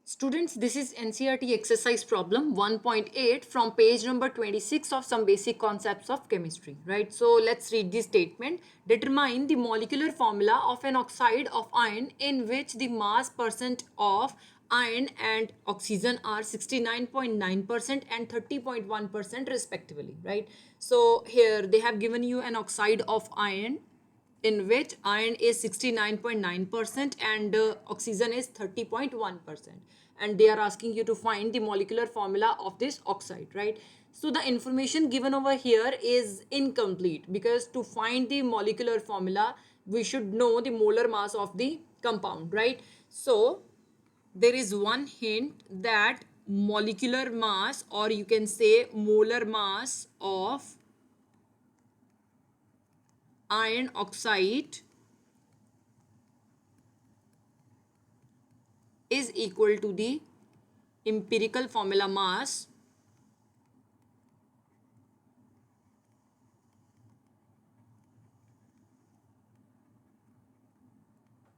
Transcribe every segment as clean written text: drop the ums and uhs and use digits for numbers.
Students, this is NCERT exercise problem 1.8 from page number 26 of some basic concepts of chemistry, right? So let's read this statement. Determine the molecular formula of an oxide of iron in which the mass percent of iron and oxygen are 69.9% and 30.1% respectively, right? So here they have given you an oxide of iron in which iron is 69.9% and oxygen is 30.1%, and they are asking you to find the molecular formula of this oxide, right? So the information given over here is incomplete, because to find the molecular formula we should know the molar mass of the compound, right? So there is one hint that molecular mass, or you can say molar mass of iron oxide is equal to the empirical formula mass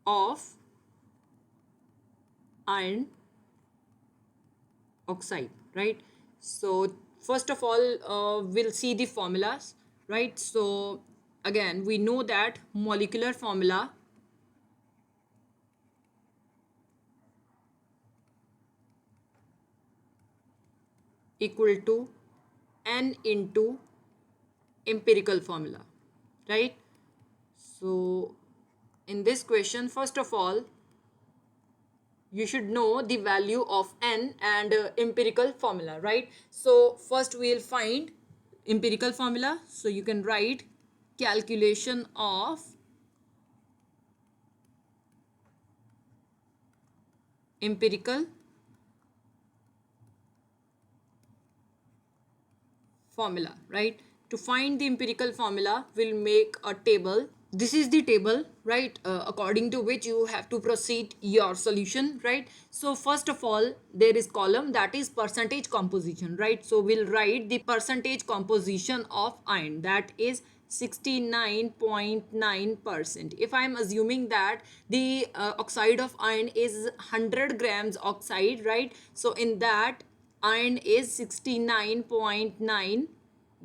of iron oxide, right? So first of all, we'll see the formulas, right? So again, we know that molecular formula equal to n into empirical formula, right? So in this question, first of all, you should know the value of n and empirical formula, right? So first we'll find empirical formula. So you can write calculation of empirical formula, right? To find the empirical formula, we'll make a table. This is the table, right, according to which you have to proceed your solution, right? So first of all, there is column that is percentage composition, right? So we'll write the percentage composition of iron, that is 69.9%. If I'm assuming that the oxide of iron is 100 grams oxide, right? So in that, iron is 69.9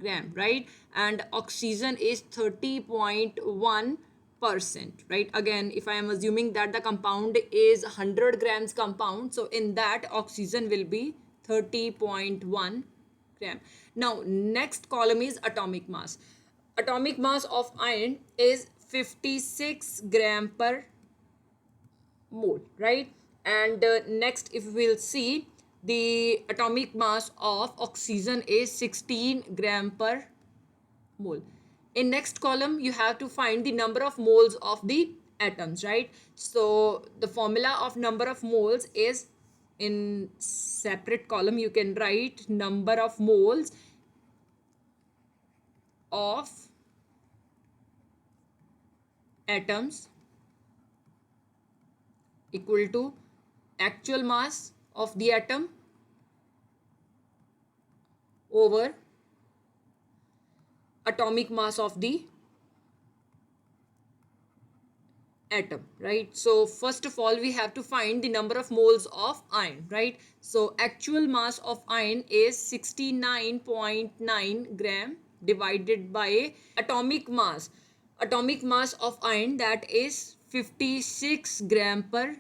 gram, right? And oxygen is 30.1%, right? Again, if I am assuming that the compound is 100 grams compound, so in that oxygen will be 30.1 gram. Now next column is atomic mass. Atomic mass of iron is 56 gram per mole, right? And next, if we'll see, the atomic mass of oxygen is 16 gram per mole. In next column, you have to find the number of moles of the atoms, right? So the formula of number of moles is, in separate column you can write number of moles of atoms equal to actual mass of the atom over atomic mass of the atom, right? So first of all, we have to find the number of moles of iron, right? So actual mass of iron is 69.9 gram divided by atomic mass. Atomic mass of iron, that is 56 gram per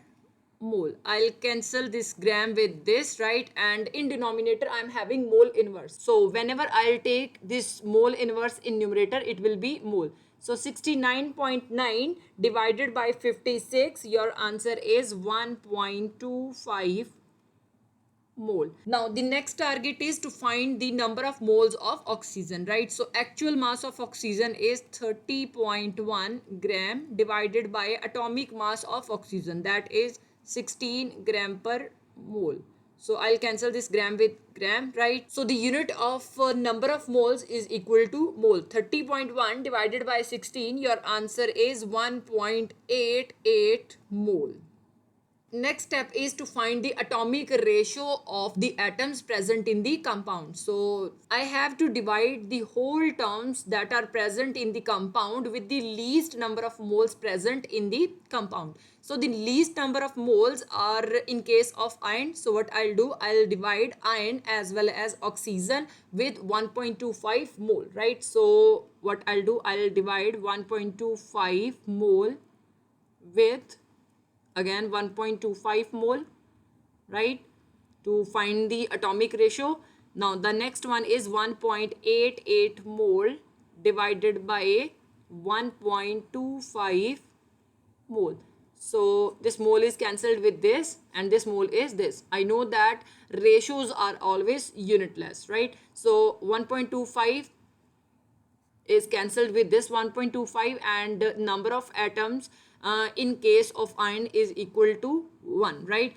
mole. I'll cancel this gram with this, right? And in denominator I'm having mole inverse, so whenever I'll take this mole inverse in numerator, it will be mole. So 69.9 divided by 56, your answer is 1.25 mole. Now the next target is to find the number of moles of oxygen, right? So actual mass of oxygen is 30.1 gram divided by atomic mass of oxygen, that is 16 gram per mole. So I'll cancel this gram with gram, right? So the unit of number of moles is equal to mole. 30.1 divided by 16, your answer is 1.88 mole. next step is to find the atomic ratio of the atoms present in the compound. So I have to divide the whole terms that are present in the compound with the least number of moles present in the compound. So the least number of moles are in case of iron. So what I'll do, I'll divide iron as well as oxygen with 1.25 mole, right? So what I'll do, I'll divide 1.25 mole with again 1.25 mole, right, to find the atomic ratio. Now the next one is 1.88 mole divided by 1.25 mole. So this mole is cancelled with this and this mole is this. I know that ratios are always unitless, right? So 1.25 is cancelled with this 1.25 and number of atoms in case of iron is equal to 1, right?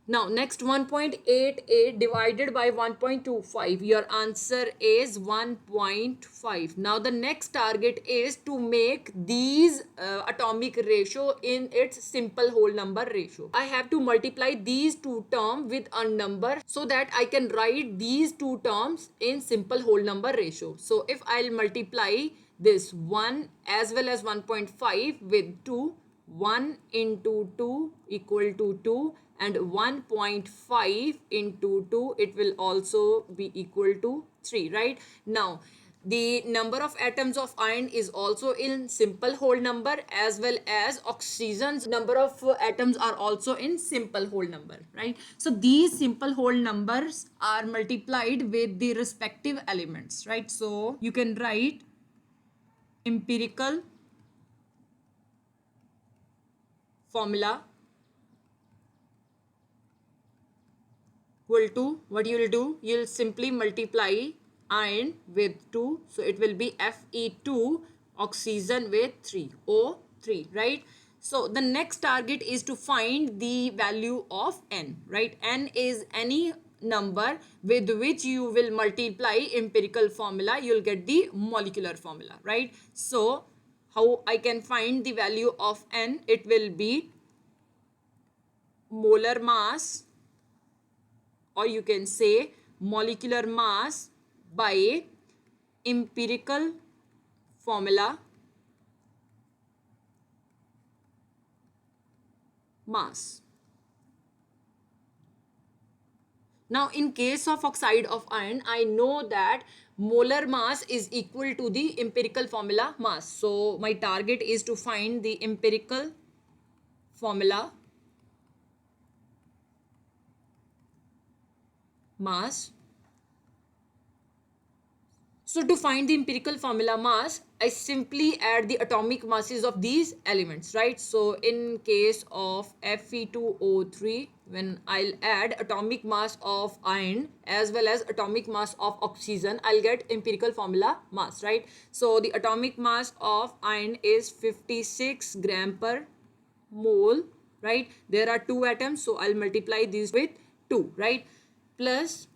Now next 1.88 divided by 1.25, your answer is 1.5. Now the next target is to make these atomic ratio in its simple whole number ratio. I have to multiply these two terms with a number so that I can write these two terms in simple whole number ratio. So if I'll multiply this 1 as well as 1.5 with 2, 1 into 2 equal to 2 and 1.5 into 2, it will also be equal to 3, right? Now the number of atoms of iron is also in simple whole number as well as oxygen's number of atoms are also in simple whole number, right? So these simple whole numbers are multiplied with the respective elements, right? So you can write empirical formula equal to, what you will do, you'll simply multiply iron with 2, so it will be Fe2, oxygen with 3, O3, right? So the next target is to find the value of N, right? N is any number with which you will multiply empirical formula, you'll get the molecular formula, right? So how I can find the value of N? It will be molar mass, or you can say molecular mass by empirical formula mass. Now in case of oxide of iron, I know that molar mass is equal to the empirical formula mass. So my target is to find the empirical formula mass. So to find the empirical formula mass, I simply add the atomic masses of these elements, right? So in case of Fe2O3, when I'll add atomic mass of iron as well as atomic mass of oxygen, I'll get empirical formula mass, right? So the atomic mass of iron is 56 gram per mole, right? There are 2 atoms, so I'll multiply these with 2, right? Plus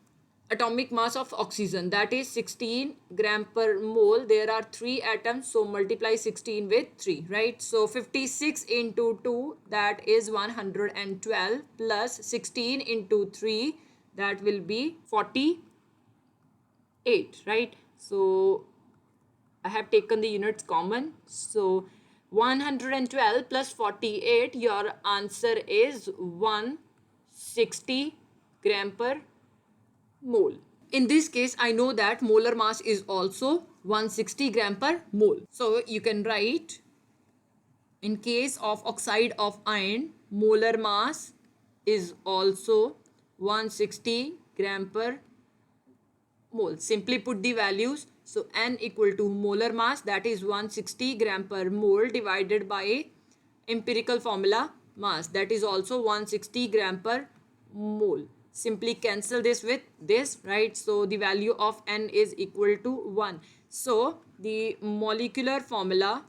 atomic mass of oxygen, that is 16 gram per mole. There are 3 atoms, so multiply 16 with 3, right? So 56 into 2, that is 112, plus 16 into 3, that will be 48, right? So I have taken the units common. So 112 plus 48, your answer is 160 gram per mole. In this case, I know that molar mass is also 160 gram per mole. So you can write, in case of oxide of iron, molar mass is also 160 gram per mole. Simply put the values. So N equal to molar mass, that is 160 gram per mole, divided by empirical formula mass, that is also 160 gram per mole. Simply cancel this with this, right? So the value of N is equal to 1. So the molecular formula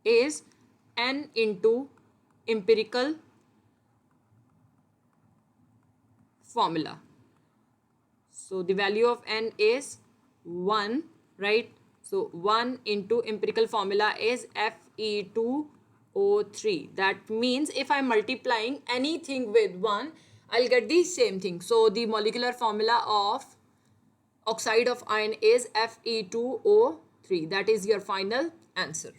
is N into empirical formula. So the value of N is 1, right? So 1 into empirical formula is Fe2O3. That means if I'm multiplying anything with 1, I'll get the same thing. So the molecular formula of oxide of iron is Fe2O3. That is your final answer.